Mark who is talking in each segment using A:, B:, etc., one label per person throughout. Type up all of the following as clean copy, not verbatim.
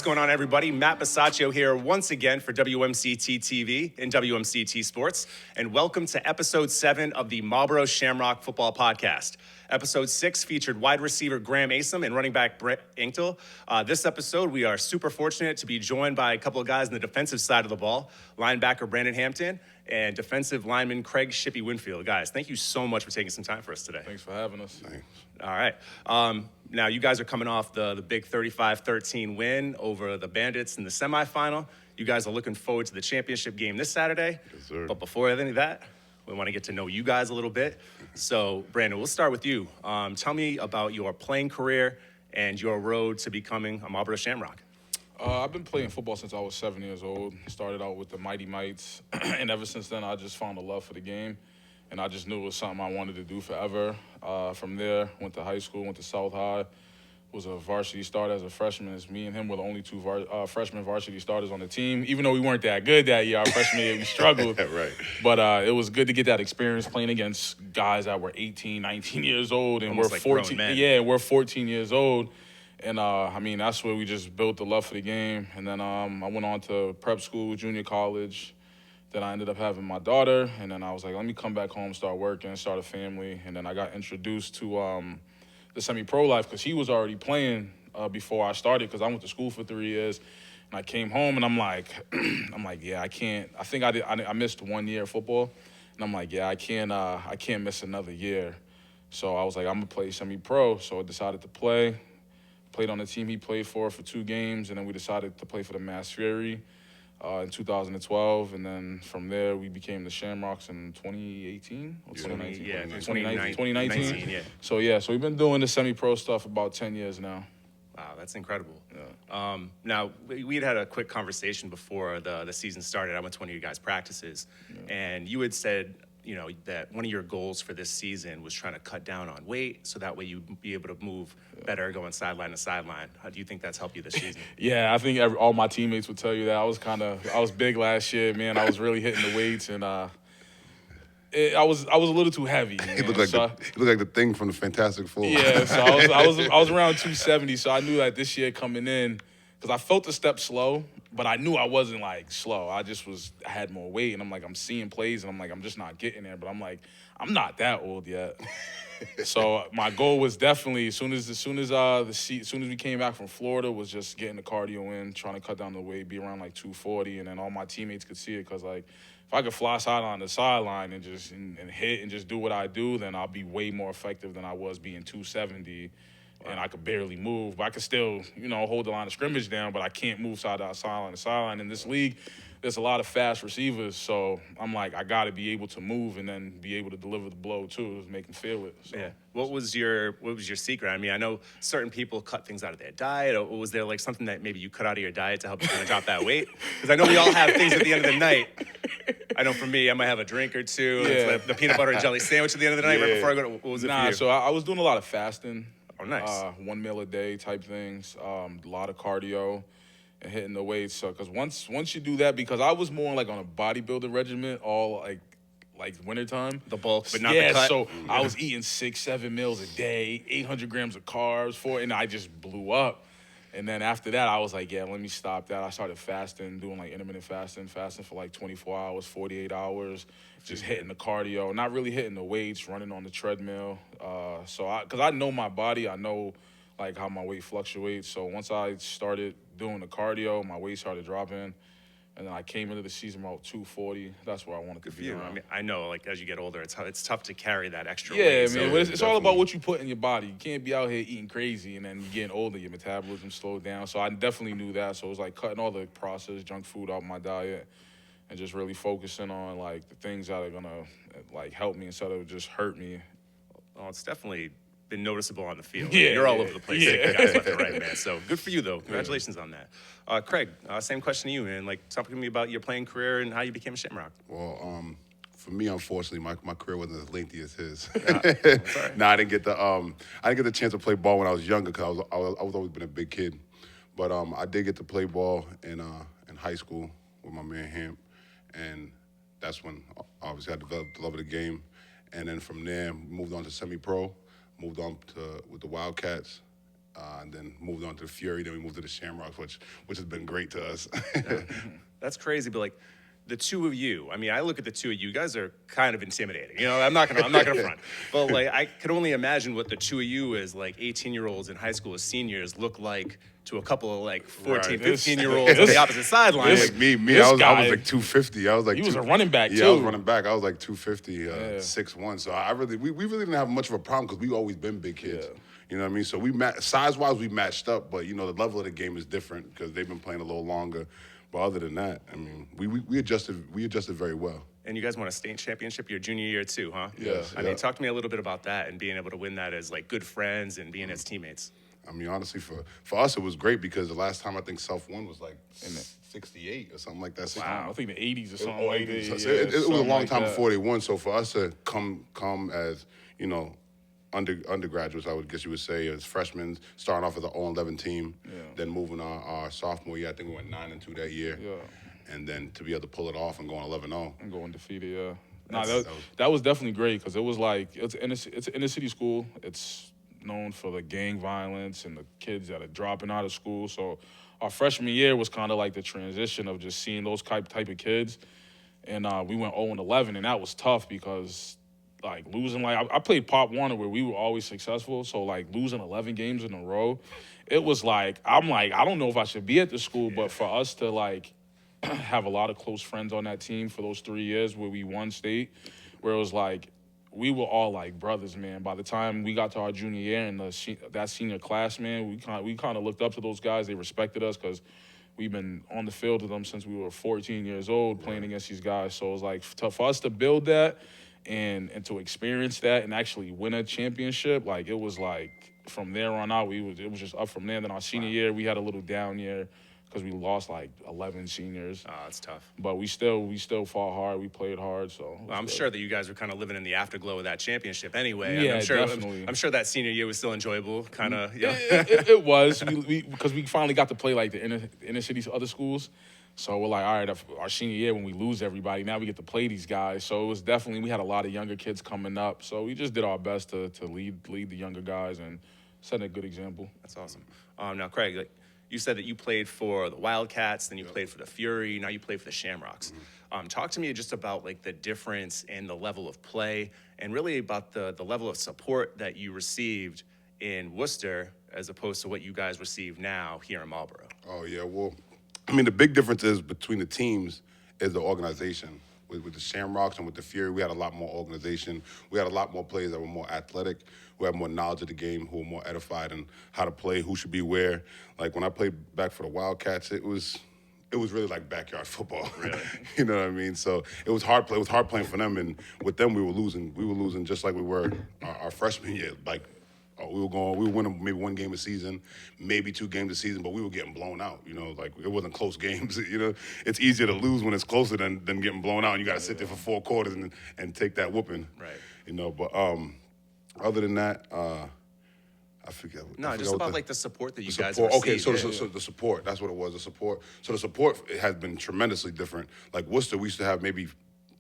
A: what's going on, everybody? Matt Besachio here once again for WMCT-TV and WMCT Sports, and welcome to Episode 7 of the Marlboro Shamrock Football Podcast. Episode 6 featured wide receiver Graham Asom and running back Brett Inktel. This episode, we are super fortunate to be joined by a couple of guys on the defensive side of the ball, linebacker Brandon Hampton and defensive lineman Craig Shippee-Winfield. Guys, thank you so much for taking some time for us today.
B: Thanks for having us.
C: Thanks.
A: All right. Now, you guys are coming off the big 35-13 win over the Bandits in the semifinal. You guys are looking forward to the championship game this Saturday.
C: Yes, sir.
A: But before any of that, we want to get to know you guys a little bit. So, Brandon, we'll start with you. Tell me about your playing career and your road to becoming a Marlboro Shamrock.
B: I've been playing football since I was 7 years old. Started out with the Mighty Mites, and ever since then, I just found a love for the game. And I just knew it was something I wanted to do forever. From there, went to high school, went to South High, was a varsity starter as a freshman. It's me and him were the only two freshman varsity starters on the team. Even though we weren't that good that year, our freshman year, we struggled.
C: Right.
B: But it was good to get that experience playing against guys that were 18, 19 years old. And
A: Almost
B: we're
A: like
B: 14.
A: grown men.
B: Yeah, we're 14 years old. And, that's where we just built the love for the game. And then I went on to prep school, junior college. Then I ended up having my daughter, and then I was like, let me come back home, start working, start a family. And then I got introduced to the semi-pro life because he was already playing before I started because I went to school for 3 years. And I came home, and I'm like, yeah, I can't. I think I missed 1 year of football. And I'm like, yeah, I can't miss another year. So I was like, I'm going to play semi-pro. So I decided to play. Played on the team he played for 2 games, and then we decided to play for the Mass Fury in 2012, and then from there we became the Shamrocks in 2018 or 2019. 2019.
A: Yeah.
B: So we've been doing the semi-pro stuff about 10 years now.
A: Wow, that's incredible.
B: Yeah.
A: Now, we had a quick conversation before the season started. I went to one of your guys' practices, and you had said, that one of your goals for this season was trying to cut down on weight so that way you'd be able to move better going sideline to sideline. How do you think that's helped you this season?
B: Yeah, I think all my teammates would tell you that. I was big last year, man. I was really hitting the weights, and I was a little too heavy. Man.
C: He looked like the Thing from the Fantastic Four.
B: Yeah, so I was around 270, so I knew that this year coming in, because I felt the step slow, but I knew I wasn't like slow. I had more weight, and I'm seeing plays, and I'm just not getting there. But I'm not that old yet. So my goal was definitely as soon as we came back from Florida was just getting the cardio in, trying to cut down the weight, be around like 240, and then all my teammates could see it because if I could fly sideline to sideline and just and hit and just do what I do, then I'll be way more effective than I was being 270. And I could barely move, but I could still, hold the line of scrimmage down, but I can't move sideline to sideline. In this league, there's a lot of fast receivers, so I'm like, I got to be able to move and then be able to deliver the blow too, make them feel it. So.
A: Yeah. What was your secret? I mean, I know certain people cut things out of their diet, or was there something that maybe you cut out of your diet to help you kind of drop that weight? Because I know we all have things at the end of the night. I know for me, I might have a drink or two.
B: Yeah.
A: It's the peanut butter and jelly sandwich at the end of the night right before I go to. What was it for you?
B: So I was doing a lot of fasting.
A: Oh, nice.
B: 1 meal a day type things, a lot of cardio and hitting the weights. So, because once you do that, because I was more on a bodybuilding regimen all like wintertime.
A: The bulk, but not the cut.
B: So I was eating 6-7 meals a day, 800 grams of carbs, and I just blew up. And then after that, I was like, yeah, let me stop that. I started fasting, doing intermittent fasting for 24 hours, 48 hours, just hitting the cardio, not really hitting the weights, running on the treadmill. Because I know my body, I know how my weight fluctuates. So once I started doing the cardio, my weight started dropping. And then I came into the season about 240. That's where I wanted to be.
A: I mean, I know, as you get older, it's tough to carry that extra
B: weight.
A: Yeah,
B: man. It's all about what you put in your body. You can't be out here eating crazy, and then you're getting older, your metabolism slowed down. So I definitely knew that. So it was cutting all the processed junk food out of my diet and just really focusing on, the things that are going to, help me instead of just hurt me.
A: Well, it's definitely been noticeable on the field.
B: Yeah,
A: You're all over the place.
B: Yeah.
A: Guys left and right, man. So good for you, though. Congratulations on that. Craig, same question to you, man. Talk to me about your playing career and how you became a Shamrock.
C: Well, for me, unfortunately, my career wasn't as lengthy as his.
A: Sorry.
C: No, I didn't get the chance to play ball when I was younger because I was always been a big kid. But I did get to play ball in high school with my man Hamp, and that's when obviously I developed the love of the game. And then from there, moved on to semi-pro, moved on with the Wildcats, and then moved on to the Fury. Then we moved to the Shamrocks, which has been great to us.
A: That's crazy, but like the two of you, I mean, I look at the two of you guys are kind of intimidating. You know, I'm not gonna front, but like I could only imagine what the two of you as like 18-year-olds in high school as seniors look like to a couple of like 14, 15-year-olds on the opposite sideline.
C: Like me, I was like 250. I was like
B: he was a running back too.
C: Yeah, I was running back. I was like 250, 6'1". So we really didn't have much of a problem because we've always been big kids.
B: Yeah.
C: You know what I mean? So size-wise, we matched up, but you know the level of the game is different because they've been playing a little longer. But other than that, I mean, we adjusted very well.
A: And you guys won a state championship your junior year too, huh?
C: Yes.
A: I mean, talk to me a little bit about that and being able to win that as like good friends and being as teammates.
C: I mean, honestly, for us, it was great because the last time I think Self won was like in 68 or something like that.
B: Wow, I think the 80s or something like that.
C: So it was a long time before they won. So for us to come as, you know, undergraduates, I would guess you would say, as freshmen, starting off as an 0-11 team, then moving our sophomore year, I think we went 9-2 that year.
B: Yeah.
C: And then to be able to pull it off and go on 11-0.
B: And go undefeated, yeah. That was definitely great because it was like, it's an inner city school. It's known for the gang violence and the kids that are dropping out of school. So our freshman year was kind of like the transition of just seeing those type of kids. And we went 0-11, and that was tough because like losing, like I played Pop Warner where we were always successful. So like losing 11 games in a row, it was like, I'm like, I don't know if I should be at the school, but for us to like have a lot of close friends on that team for those 3 years where we won state, where it was like, we were all like brothers, man. By the time we got to our junior year and that senior class, man, we kind of looked up to those guys. They respected us because we've been on the field with them since we were 14 years old playing against these guys. So it was like for us to build that and to experience that and actually win a championship, like it was like from there on out, it was just up from there. Then our senior year, we had a little down year because we lost like 11 seniors.
A: Oh, that's tough.
B: But we still fought hard. We played hard. So
A: well, I'm sure that you guys were kind of living in the afterglow of that championship anyway.
B: Yeah,
A: definitely. I'm sure that senior year was still enjoyable. Kind of, yeah.
B: It was because we finally got to play like the inner cities, other schools. So we're like, all right, our senior year when we lose everybody, now we get to play these guys. So it was definitely, we had a lot of younger kids coming up. So we just did our best to lead the younger guys and set a good example.
A: That's awesome. Now, Craig, like, you said that you played for the Wildcats, then you played for the Fury, now you play for the Shamrocks. Talk to me just about like the difference in the level of play and really about the level of support that you received in Worcester as opposed to what you guys receive now here in Marlboro.
C: Oh, yeah, well, I mean, the big difference is between the teams is the organization. With the Shamrocks and with the Fury, we had a lot more organization. We had a lot more players that were more athletic, who had more knowledge of the game, who were more edified in how to play, who should be where. Like when I played back for the Wildcats, it was really like backyard football.
A: Really?
C: You know what I mean? So it was hard play. It was hard playing for them, and with them we were losing. We were losing just like we were our freshman year. Like we were winning maybe one game a season, maybe 2 games a season, but we were getting blown out. You know, like it wasn't close games. You know, it's easier to lose when it's closer than getting blown out. And you got to sit there for 4 quarters and take that whooping.
A: Right.
C: You know, but other than that, I forget.
A: No, just about like the support that you guys
C: received. Okay, so
A: yeah.
C: the support, that's what it was, the support. So the support has been tremendously different. Like Worcester, we used to have maybe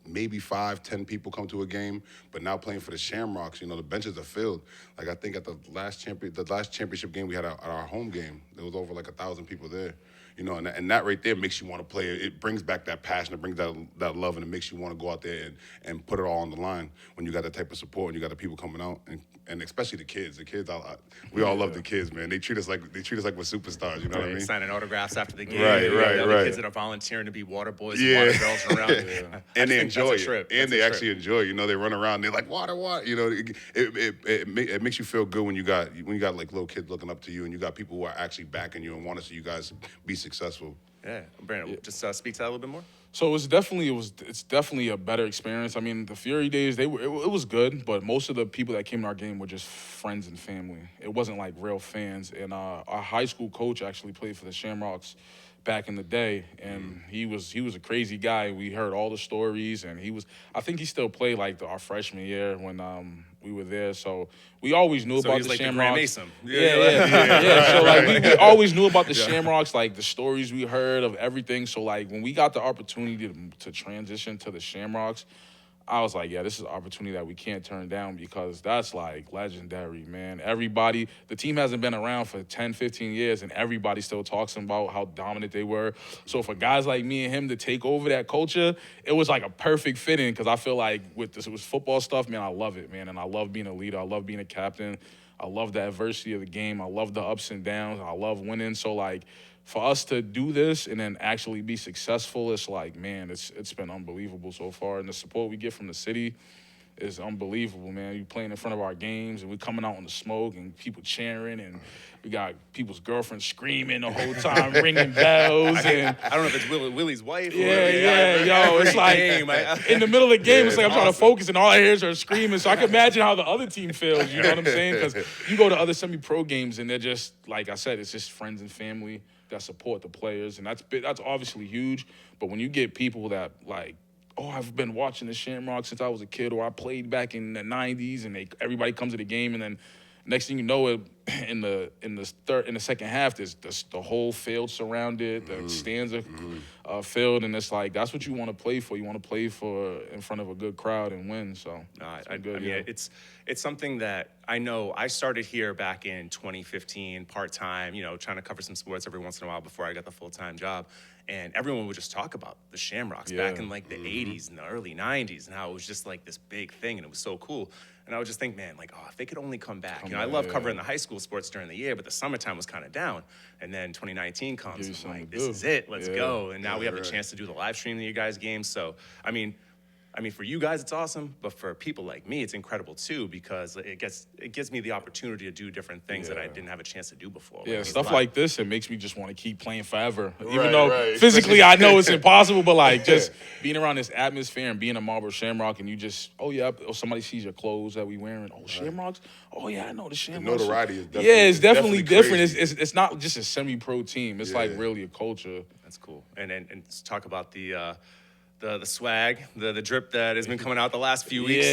C: 5-10 people come to a game, but now playing for the Shamrocks, you know, the benches are filled. Like I think at the last championship game we had at our home game, there was over like 1,000 people there. You know, and that right there makes you want to play. It brings back that passion, it brings that love, and it makes you want to go out there and put it all on the line when you got that type of support and you got the people coming out, and especially the kids. The kids, we all love the kids, man. They treat us like we're superstars. You know what I mean?
A: Signing autographs after the game.
C: Right.
A: The kids that are volunteering to be water boys and water girls around.
C: And they enjoy it.
A: Trip.
C: And they actually enjoy it. You know, they run around. They're like water. You know, it makes you feel good when you got like little kids looking up to you and you got people who are actually backing you and want to see you guys be successful.
A: Yeah, Brandon, just speak to that a little bit more.
B: So it's definitely a better experience. I mean, the Fury days, it was good, but most of the people that came to our game were just friends and family. It wasn't like real fans. And our high school coach actually played for the Shamrocks back in the day, and he was a crazy guy. We heard all the stories, and I think he still played like our freshman year when we were there. So we always knew about the
A: like
B: Shamrocks.
A: The Grand Mason.
B: Yeah. So like we always knew about the Shamrocks, like the stories we heard of everything. So like when we got the opportunity to transition to the Shamrocks, I was like, yeah, this is an opportunity that we can't turn down because that's like legendary, man. Everybody, the team hasn't been around for 10, 15 years, and everybody still talks about how dominant they were. So for guys like me and him to take over that culture, it was like a perfect fit in because I feel like with this was football stuff, man, I love it, man. And I love being a leader. I love being a captain. I love the adversity of the game. I love the ups and downs. I love winning. So, like, for us to do this and then actually be successful, it's like, man, it's been unbelievable so far. And the support we get from the city is unbelievable, man. You playing in front of our games and we coming out in the smoke and people cheering and we got people's girlfriends screaming the whole time, ringing bells. And
A: I don't know if it's Willie's wife.
B: Yo, it's like in the middle of the game, it's like I'm trying to focus and all I hear is her screaming. So I can imagine how the other team feels, you know what I'm saying? Because you go to other semi-pro games and they're just, like I said, it's just friends and family that support the players. And that's obviously huge. But when you get people that, like, oh, I've been watching the Shamrocks since I was a kid, or I played back in the 90s, and everybody comes to the game, and then next thing you know, in the second half, there's the whole field surrounded, the stands are filled, and it's like that's what you want to play for. You want to play for in front of a good crowd and win. So
A: it's something that I know. I started here back in 2015, part time. Trying to cover some sports every once in a while before I got the full-time job. And everyone would just talk about the Shamrocks back in like the 80s and the early 90s and how it was just like this big thing and it was so cool. And I would just think, man, like, if they could only come back. I love covering the high school sports during the year, but the summertime was kind of down. And then 2019 comes and I'm like, this is it. Let's go. And now we have the chance to do the live stream of you guys' games. So, I mean, for you guys, it's awesome, but for people like me, it's incredible too because it gives me the opportunity to do different things that I didn't have a chance to do before.
B: Yeah, stuff like this, it makes me just want to keep playing forever. Even though physically I know it's impossible, but like just being around this atmosphere and being a Marlboro Shamrock and you just, somebody sees your clothes that we wearing. Oh, Shamrocks? Oh, yeah, I know the Shamrocks.
C: The notoriety is definitely
B: it's definitely different.
C: Crazy.
B: It's not just a semi-pro team. It's like really a culture.
A: That's cool. And let's talk about the swag, the drip that has been coming out the last few weeks.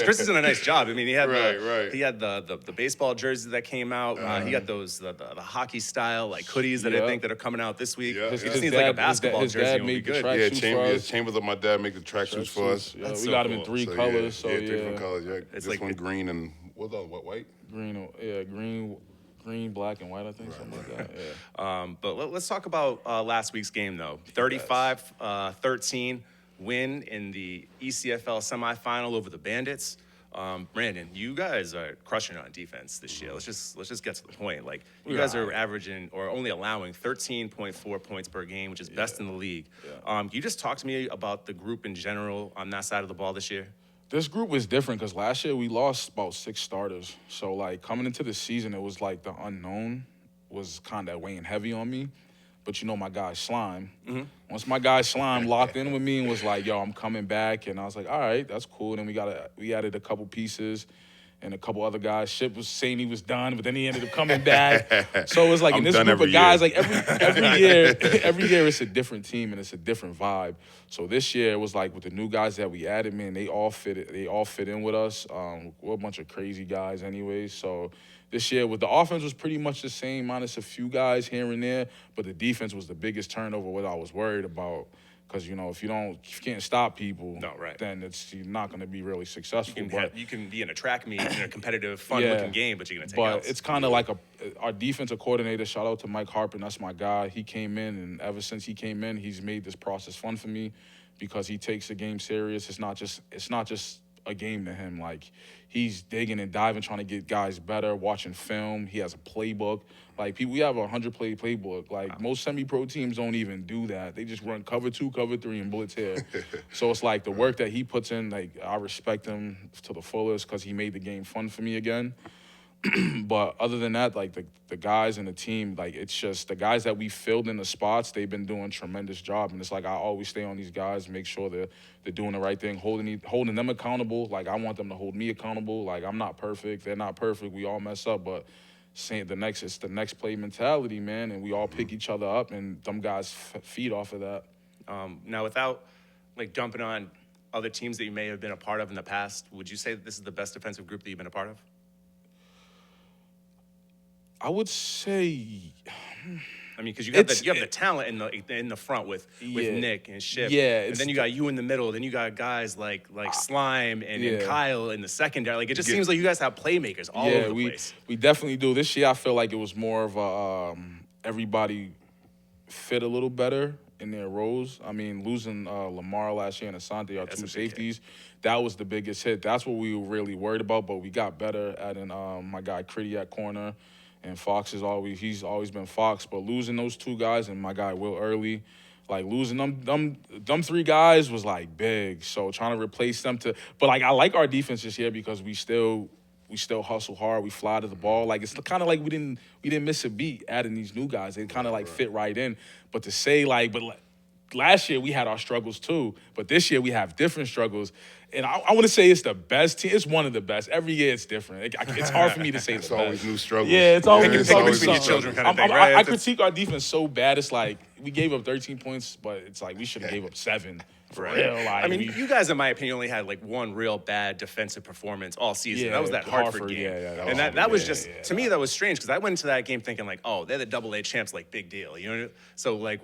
A: Chris is doing a nice job. I mean, he had the baseball jerseys that came out. He got those the hockey style like hoodies that I think that are coming out this week. It just needs like a basketball jersey would be good.
C: Chambers of my dad make the tracksuits for us.
B: Yeah, we got them in three colors. So
C: three different colors. Yeah, it's this one green and what's the what white?
B: Green, black, and white, I think, something like that,
A: But let's talk about last week's game, though. 35-13 win in the ECFL semifinal over the Bandits. Brandon, you guys are crushing on defense this year. Let's just get to the point. Like, you guys are averaging or only allowing 13.4 points per game, which is best in the league. Can you just talk to me about the group in general on that side of the ball this year?
B: This group was different because last year we lost about 6 starters. So, like, coming into the season, it was like the unknown was kind of weighing heavy on me. But my guy Slime. Once my guy Slime locked in with me and was like, yo, I'm coming back. And I was like, all right, that's cool. And then we added a couple pieces and a couple other guys. Ship was saying he was done, but then he ended up coming back. So it was like in this group of guys, like every year it's a different team and it's a different vibe. So this year it was like with the new guys that we added, man, they all fit in with us. We're a bunch of crazy guys anyways. So this year, the offense was pretty much the same, minus a few guys here and there, but the defense was the biggest turnover, what I was worried about. Because, if you can't stop people, then you're not going to be really successful.
A: You can be in a track meet, in a competitive, fun-looking game, but you're going to take outs.
B: But it's kind of like our defensive coordinator, shout out to Mike Harper, that's my guy. He came in, and ever since he came in, he's made this process fun for me because he takes the game serious. It's not just a game to him. Like, he's digging and diving, trying to get guys better, watching film. He has a playbook. Like, we have a 100-play playbook. Like, most semi-pro teams don't even do that. They just run cover 2, cover 3, and blitz here. So it's like the work that he puts in, like, I respect him to the fullest because he made the game fun for me again. But other than that, like, the guys in the team, like, it's just the guys that we filled in the spots, they've been doing a tremendous job. And it's like I always stay on these guys, make sure they're doing the right thing, holding them accountable. Like, I want them to hold me accountable. Like, I'm not perfect. They're not perfect. We all mess up. But it's the next play mentality, man, and we all pick each other up, and them guys feed off of that.
A: Now, without, like, dumping on other teams that you may have been a part of in the past, would you say that this is the best defensive group that you've been a part of?
B: I would say
A: I mean, because you have the talent in the front with Nick and Ship.
B: Yeah,
A: and then you got you in the middle. Then you got guys like Slime and Kyle in the secondary. Like, it just seems like you guys have playmakers all over the place.
B: We definitely do. This year, I feel like it was more of a everybody fit a little better in their roles. I mean, losing Lamar last year and Asante, our two safeties, that was the biggest hit. That's what we were really worried about, but we got better adding my guy Critty at corner, and Fox he's always been Fox. But losing those two guys and my guy Will Early, like losing them three guys was like big. So trying to replace them but like I like our defense this year because we still hustle hard. We fly to the ball. Like, it's kind of like we didn't miss a beat adding these new guys. They kind of like fit right in. But to say last year we had our struggles too. But this year we have different struggles. And I want to say it's the best team. It's one of the best. Every year it's different. It's hard for me to say the best.
C: It's always new struggles.
B: Yeah, it's always
A: between your children kind of thing, right?
B: I critique our defense so bad. It's like we gave up 13 points, but it's like we should have gave up 7. For real. Like,
A: I mean, you guys, in my opinion, only had like one real bad defensive performance all season. That was that Hartford game. That was just, to me, that was strange because I went into that game thinking like, oh, they're the AA champs, like big deal. You know? So like,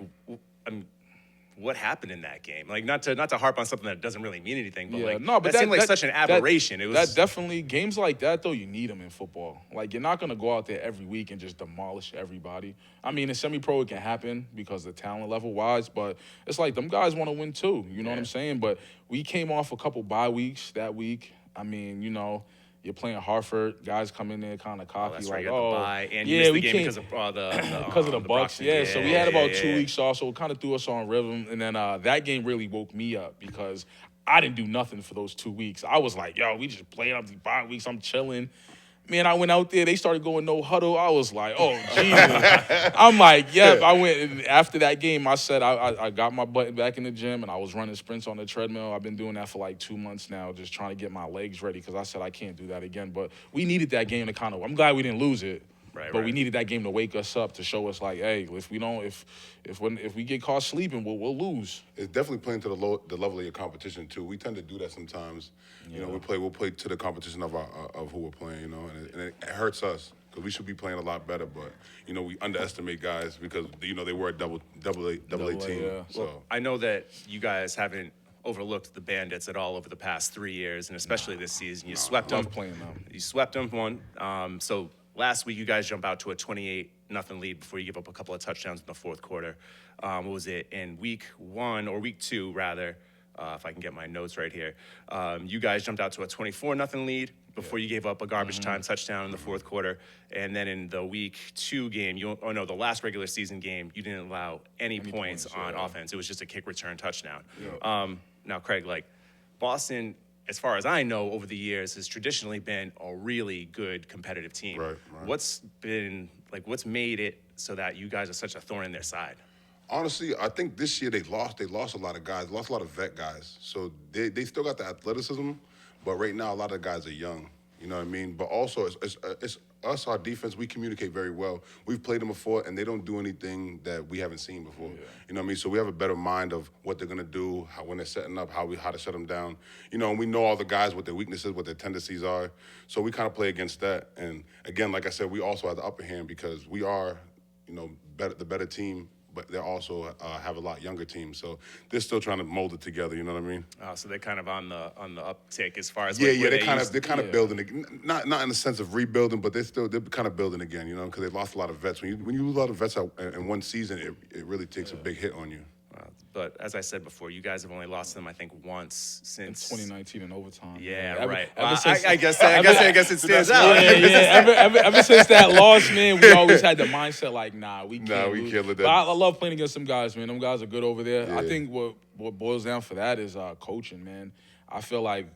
A: what happened in that game? Like, not to harp on something that doesn't really mean anything, but that seemed like such an aberration. It was
B: that definitely games like that though. You need them in football. Like, you're not gonna go out there every week and just demolish everybody. I mean, in semi-pro it can happen because of the talent level wise, but it's like them guys want to win too. You know what I'm saying? But we came off a couple bye weeks that week. I mean, you're playing Hartford. Guys come in there kind of cocky,
A: that's
B: like,
A: right, you got the bye, and you missed the game because of
B: the Bucks. Yeah, so we had about 2 weeks off, so it kind of threw us on rhythm. And then that game really woke me up because I didn't do nothing for those 2 weeks. I was like, yo, we just played up these bye weeks. I'm chilling. Man, I went out there. They started going no huddle. I was like, oh, Jesus. I'm like, yep. I went, and after that game, I said I got my butt back in the gym, and I was running sprints on the treadmill. I've been doing that for like 2 months now, just trying to get my legs ready because I said I can't do that again. But we needed that game to kind of – I'm glad we didn't lose it. But we needed that game to wake us up, to show us like, hey, if we get caught sleeping, we'll lose.
C: It's definitely playing to the level of your competition too. We tend to do that sometimes. You know, we'll play to the competition of who we're playing. You know, and it hurts us because we should be playing a lot better. But we underestimate guys because they were a double A team.
B: Yeah.
C: So
A: well, I know that you guys haven't overlooked the Bandits at all over the past 3 years, and especially this season. You swept them.
B: Playing them.
A: You swept them one. So last week, you guys jump out to a 28-0 lead before you give up a couple of touchdowns in the fourth quarter. What was it? In week 1 or week 2, rather, if I can get my notes right here, you guys jumped out to a 24-0 lead before you gave up a garbage time touchdown in the fourth quarter. And then in the week 2 game, the last regular season game, you didn't allow any points on offense. It was just a kick return touchdown.
C: Yeah.
A: Now, Craig, like Boston, as far as I know, over the years, has traditionally been a really good competitive team.
C: Right.
A: What's made it so that you guys are such a thorn in their side?
C: Honestly, I think this year they lost a lot of guys, lost a lot of vet guys. So they still got the athleticism, but right now a lot of guys are young. You know what I mean? But also it's us, our defense, we communicate very well. We've played them before, and they don't do anything that we haven't seen before. Yeah. You know what I mean? So we have a better mind of what they're gonna do, when they're setting up, how to shut them down. And we know all the guys, what their weaknesses, what their tendencies are. So we kind of play against that. And again, like I said, we also have the upper hand because we are, the better team. But they also have a lot younger team, so they're still trying to mold it together. You know what I mean?
A: So they're kind of on the uptick as far as
C: they're kind of building it. Not in the sense of rebuilding, but they're kind of building again. Because they lost a lot of vets. When you lose a lot of vets out in one season, it really takes a big hit on you.
A: But as I said before, you guys have only lost them, I think, once since
B: 2019 in overtime.
A: Yeah, right. I guess it stands out.
B: Ever since that loss, man, we always had the mindset like, we can't lose.
C: Can't let that.
B: But I love playing against some guys, man. Them guys are good over there. Yeah. I think what boils down for that is coaching, man. I feel like,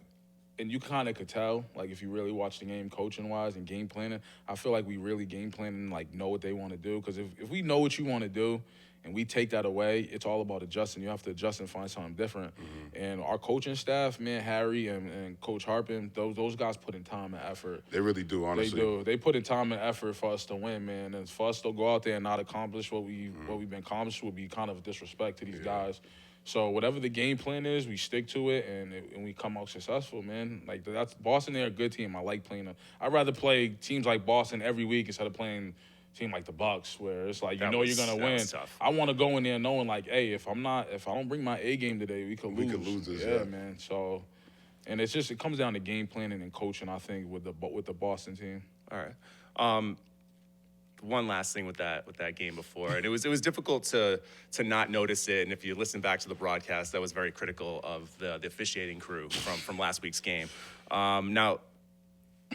B: and you kind of could tell, like, if you really watch the game coaching-wise and game planning, I feel like we really game planning, like, know what they want to do. Because if we know what you want to do, and we take that away, it's all about adjusting. You have to adjust and find something different. Mm-hmm. And our coaching staff, man, Harry and Coach Harpin, those guys put in time and effort.
C: They really do, honestly.
B: They do. They put in time and effort for us to win, man. And for us to go out there and not accomplish what we've been accomplished would be kind of a disrespect to these guys. So whatever the game plan is, we stick to it, and we come out successful, man. Like, that's Boston. They're a good team. I like playing them. I'd rather play teams like Boston every week instead of playing team like the Bucks, where it's like,
A: That
B: you're
A: was-
B: going to
A: that
B: win.
A: was tough.
B: I want to go in there knowing, like, hey, if I don't bring my A game today, we could lose.
C: this,
B: yeah,
C: yeah.
B: man. So, and it's just, it comes down to game planning and coaching, I think, with the Boston team.
A: All right. One last thing with that game before, and it was difficult to not notice it. And if you listen back to the broadcast, that was very critical of the officiating crew from last week's game. Now,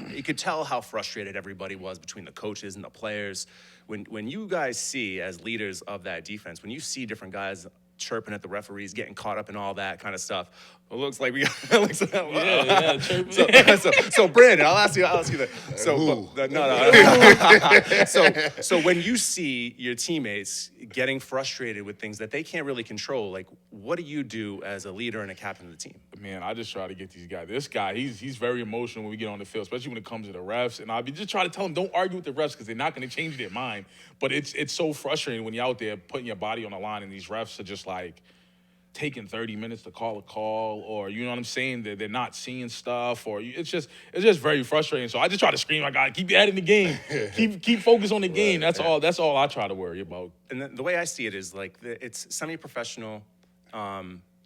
A: you could tell how frustrated everybody was between the coaches and the players. When you guys see, as leaders of that defense, when you see different guys chirping at the referees, getting caught up in all that kind of stuff, it looks like we got
B: Chirping.
A: So Brandon, I'll ask you that. So when you see your teammates getting frustrated with things that they can't really control, like, what do you do as a leader and a captain of the team?
B: Man, I just try to get these guys. This guy, he's very emotional when we get on the field, especially when it comes to the refs. And I'll be just trying to tell them, don't argue with the refs because they're not going to change their mind. But it's so frustrating when you're out there putting your body on the line and these refs are just like taking 30 minutes to call a call, or you know what I'm saying, they're not seeing stuff, or it's just very frustrating. So I just try to scream, I gotta keep your head in the game, keep focus on the game. That's all I try to worry about.
A: And the way I see it is like it's semi-professional.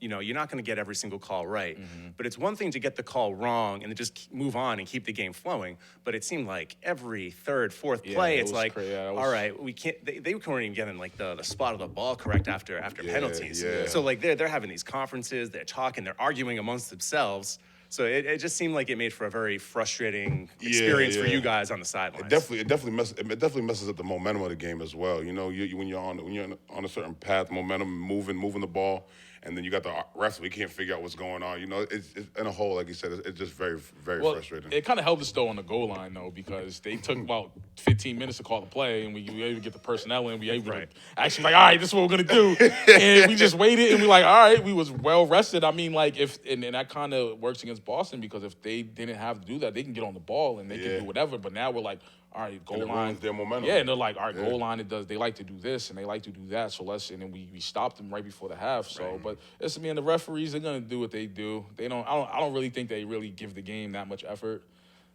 A: You're not going to get every single call right, but it's one thing to get the call wrong and then just move on and keep the game flowing. But it seemed like every third, fourth play, it's like, all right, we can't. They weren't even getting like the spot of the ball correct after penalties.
C: Yeah.
A: So like they're having these conferences, they're talking, they're arguing amongst themselves. So it just seemed like it made for a very frustrating experience for you guys on the sidelines.
C: It definitely messes up the momentum of the game as well. You know, when you're on a certain path, momentum, moving the ball, and then you got the refs. We can't figure out what's going on. You know, it's in a hole, like you said. It's just very frustrating.
B: It kind of helped us though on the goal line though, because they took about 15 minutes to call the play, and we were able to get the personnel in. We were able to actually like, all right, this is what we're gonna do, and we just waited, and we like, all right, we was well rested. I mean, like and that kind of works against Boston, because if they didn't have to do that, they can get on the ball and they can do whatever. But now we're like, all right, goal line,
C: their momentum.
B: Yeah, and they're like, all right, goal line. They like to do this and they like to do that. So and then we stopped them right before the half. So, but the referees, they're gonna do what they do. I don't really think they really give the game that much effort.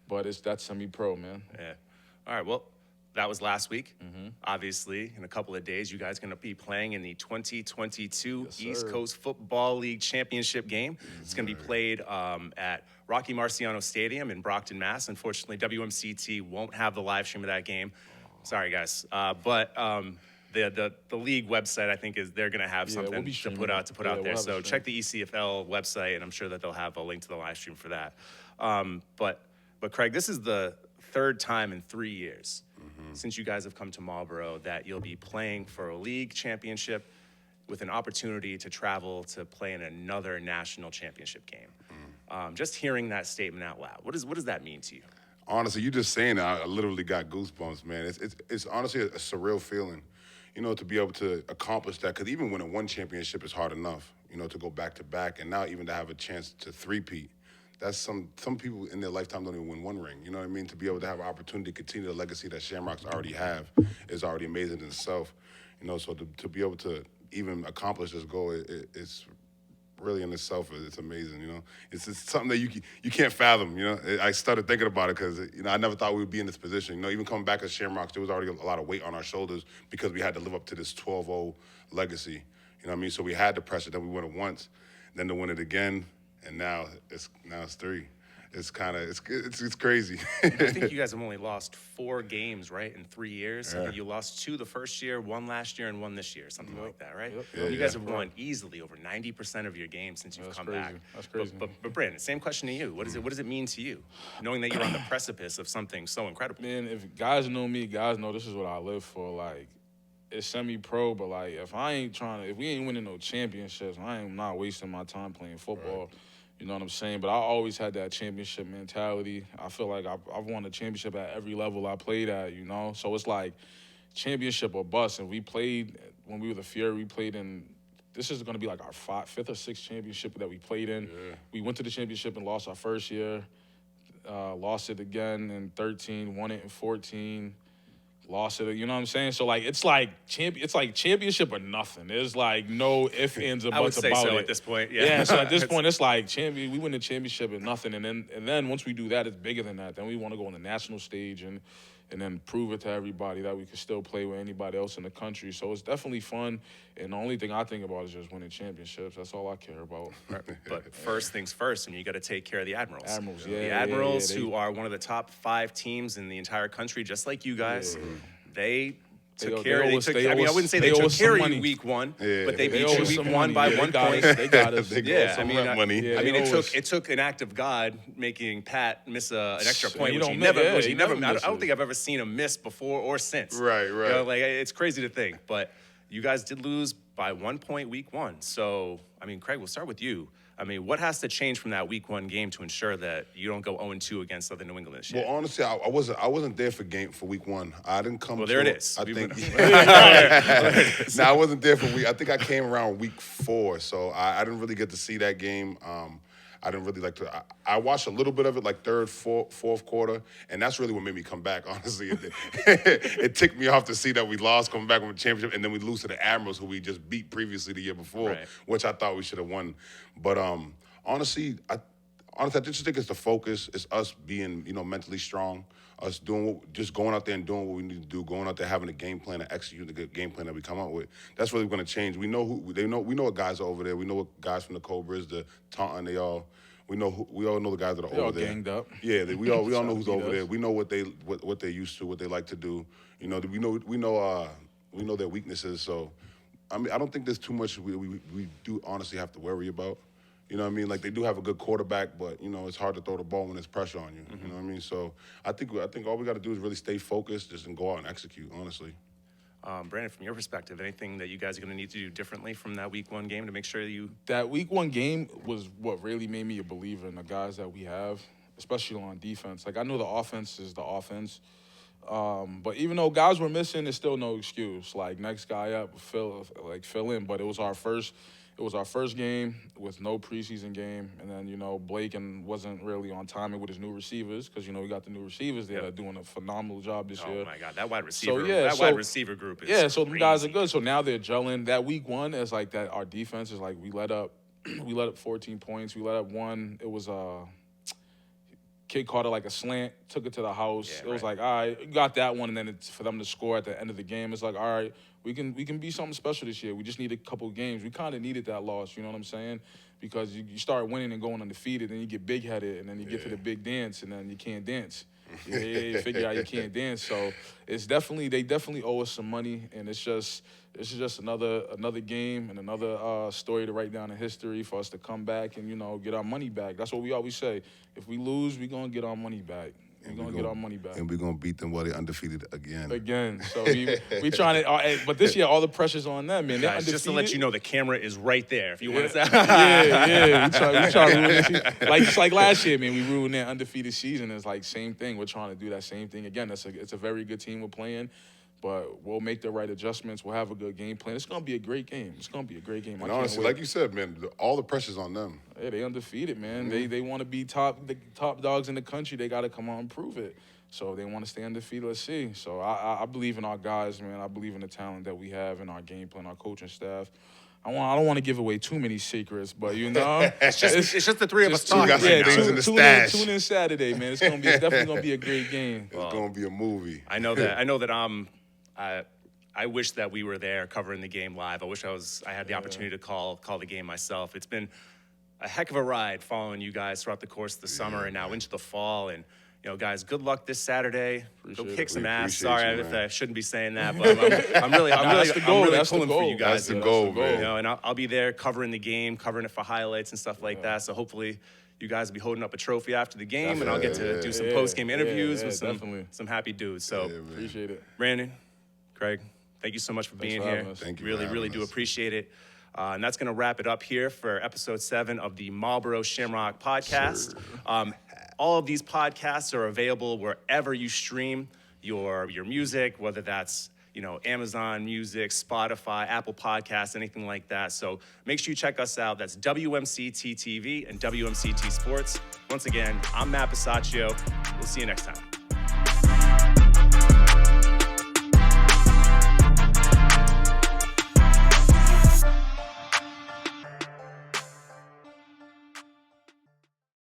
B: But that's semi-pro, man.
A: Yeah. All right. Well, that was last week. Obviously, in a couple of days, you guys are going to be playing in the 2022 East Coast Football League Championship game. It's going to be played at Rocky Marciano Stadium in Brockton, Mass. Unfortunately, WMCT won't have the live stream of that game. Sorry, guys. But the league website, I think, they're going to have something to put out there.
B: We'll
A: so check the ECFL website, and I'm sure that they'll have a link to the live stream for that. But Craig, this is the third time in 3 years since you guys have come to Marlboro that you'll be playing for a league championship with an opportunity to travel to play in another national championship game. Just hearing that statement out loud, what does that mean to you?
C: Honestly, you just saying that, I literally got goosebumps, man. It's honestly a surreal feeling, you know, to be able to accomplish that. Because even winning one championship is hard enough, you know, to go back to back, and now even to have a chance to three-peat. That's some people in their lifetime don't even win one ring. You know what I mean? To be able to have an opportunity to continue the legacy that Shamrocks already have is already amazing in itself. You know, so to be able to even accomplish this goal, it's really in itself, it's amazing. You know, it's something that you can't fathom. You know, I started thinking about it because I never thought we would be in this position. You know, even coming back as Shamrocks, there was already a lot of weight on our shoulders because we had to live up to this 12-0 legacy. You know what I mean? So we had the pressure. Then we won it once, then to win it again. And now it's 3. It's crazy.
A: I think you guys have only lost 4 games, right, in 3 years.
C: Yeah.
A: You lost 2 the first year, 1 last year, and 1 this year, something like that, right?
B: Yep.
A: You guys have won easily over 90% of your games since you've come back.
B: That's crazy.
A: But Brandon, same question to you. What does it mean to you, knowing that you're on the precipice of something so incredible?
B: Man, if guys know me, guys know this is what I live for. Like, it's semi-pro, but like if we ain't winning no championships, I am not wasting my time playing football. Right. You know what I'm saying? But I always had that championship mentality. I feel like I've won a championship at every level I played at, you know? So it's like championship or bust. And we played, when we were the Fury, we played in, this is going to be like our 5th or 6th championship that we played in. Yeah. We went to the championship and lost our first year, lost it again in 13, won it in 14. Lost it, you know what I'm saying? So like it's like championship or nothing. There's like no ifs, ands, or buts about it.
A: I would say so at this point. Yeah.
B: So at this point it's like we win the championship and nothing, and then once we do that, it's bigger than that. Then we want to go on the national stage, and and then prove it to everybody that we can still play with anybody else in the country. So it's definitely fun, and the only thing I think about is just winning championships. That's all I care about.
A: But first things first, and you got to take care of the Admirals.
B: Admirals,
A: The
B: yeah,
A: Admirals,
B: yeah,
A: who are one of the top 5 teams in the entire country, just like you guys. They took care. I wouldn't say they took care of you week 1, but they beat you week 1 by 1 point.
B: They got us.
C: Money.
A: I mean, it took an act of God making Pat miss an extra point, which he never. I don't think I've ever seen him miss before or since.
C: Right.
A: You know, like, it's crazy to think, but you guys did lose by 1 point week 1. So, I mean, Craig, we'll start with you. I mean, what has to change from that week 1 game to ensure that you don't go 0-2 against Southern New England this year?
C: Well, honestly, I wasn't there for week 1. I didn't come.
A: Well, there it is.
C: I think. I wasn't there for week. I think I came around week 4, so I didn't really get to see that game. I didn't really like to. I watched a little bit of it, like third, fourth quarter, and that's really what made me come back. Honestly, it ticked me off to see that we lost, coming back with a championship, and then we lose to the Admirals, who we just beat previously the year before, which I thought we should have won. But honestly, I just think it's the focus. It's us being, mentally strong. Us just going out there and doing what we need to do. Going out there having a game plan and executing the good game plan that we come up with. That's really going to change. We know we know what guys are over there. We know what guys from the Cobras, the Taunton, we all know the guys that are over there.
B: Ganged up.
C: Yeah, we all know who's over there. We know what they're used to, what they like to do. We know their weaknesses. So, I mean, I don't think there's too much we do honestly have to worry about. You know what I mean? Like, they do have a good quarterback, but, it's hard to throw the ball when there's pressure on you. You know what I mean? So I think all we got to do is really stay focused and go out and execute, honestly.
A: Brandon, from your perspective, anything that you guys are going to need to do differently from that week 1 game to make sure you...
B: That week 1 game was what really made me a believer in the guys that we have, especially on defense. Like, I know the offense is the offense, but even though guys were missing, there's still no excuse. Like, next guy up, fill in. But it was our first game with no preseason game, and then, Blake wasn't really on timing with his new receivers because, we got the new receivers there that are doing a phenomenal job this year.
A: Oh, my God, that wide receiver group is
B: so
A: crazy.
B: the guys are good. So now they're gelling. That week 1 is like that. Our defense is like we let up 14 points. We let up 1. It was kid caught it like a slant, took it to the house. It was like, all right, you got that one, and then it's for them to score at the end of the game. It's like, all right, we can be something special this year. We just need a couple of games. We kind of needed that loss, you know what I'm saying? Because you start winning and going undefeated, then you get big-headed, and then you get to the big dance, and then you can't dance. You figure out you can't dance. So they definitely owe us some money, and it's just another game and another story to write down in history for us to come back and get our money back. That's what we always say. If we lose, we're gonna get our money back. We're gonna get our money back,
C: and we're gonna beat them while they're undefeated again.
B: So we trying to, but this year all the pressure's on them, man. They're undefeated.
A: Just to let you know, the camera is right there. If you want to say,
B: we try to ruin this season. Just like last year, man. We ruined their undefeated season. It's like same thing. We're trying to do that same thing again. It's a very good team we're playing. But we'll make the right adjustments. We'll have a good game plan. It's going to be a great game.
C: And honestly, like you said, man, all the pressure's on them.
B: Yeah, they undefeated, man. They want to be the top dogs in the country. They got to come out and prove it. So they want to stay undefeated. Let's see. So I believe in our guys, man. I believe in the talent that we have in our game plan, our coaching staff. I don't want to give away too many secrets, but it's
A: just the three of us talking.
B: Tune in Saturday, man. It's definitely gonna be a great game.
C: It's gonna be a movie.
A: I know that. I wish that we were there covering the game live. I wish I had the opportunity to call the game myself. It's been a heck of a ride following you guys throughout the course of the summer and now into the fall. And guys, good luck this Saturday. Go kick some ass. Sorry if I shouldn't be saying that, but I'm really pulling for you guys.
C: That's the goal, man.
A: And I'll be there covering the game, covering it for highlights and stuff like that. So hopefully you guys will be holding up a trophy after the game, and I'll get to do some post-game interviews with some happy dudes. So
B: appreciate it.
A: Brandon, Craig, thank you so much for being here.
C: Thank you.
A: Really do appreciate it. And that's going to wrap it up here for episode 7 of the Marlboro Shamrock podcast. All of these podcasts are available wherever you stream your music, whether that's Amazon Music, Spotify, Apple Podcasts, anything like that. So make sure you check us out. That's WMCT-TV and WMCT Sports. Once again, I'm Matt Besachio. We'll see you next time.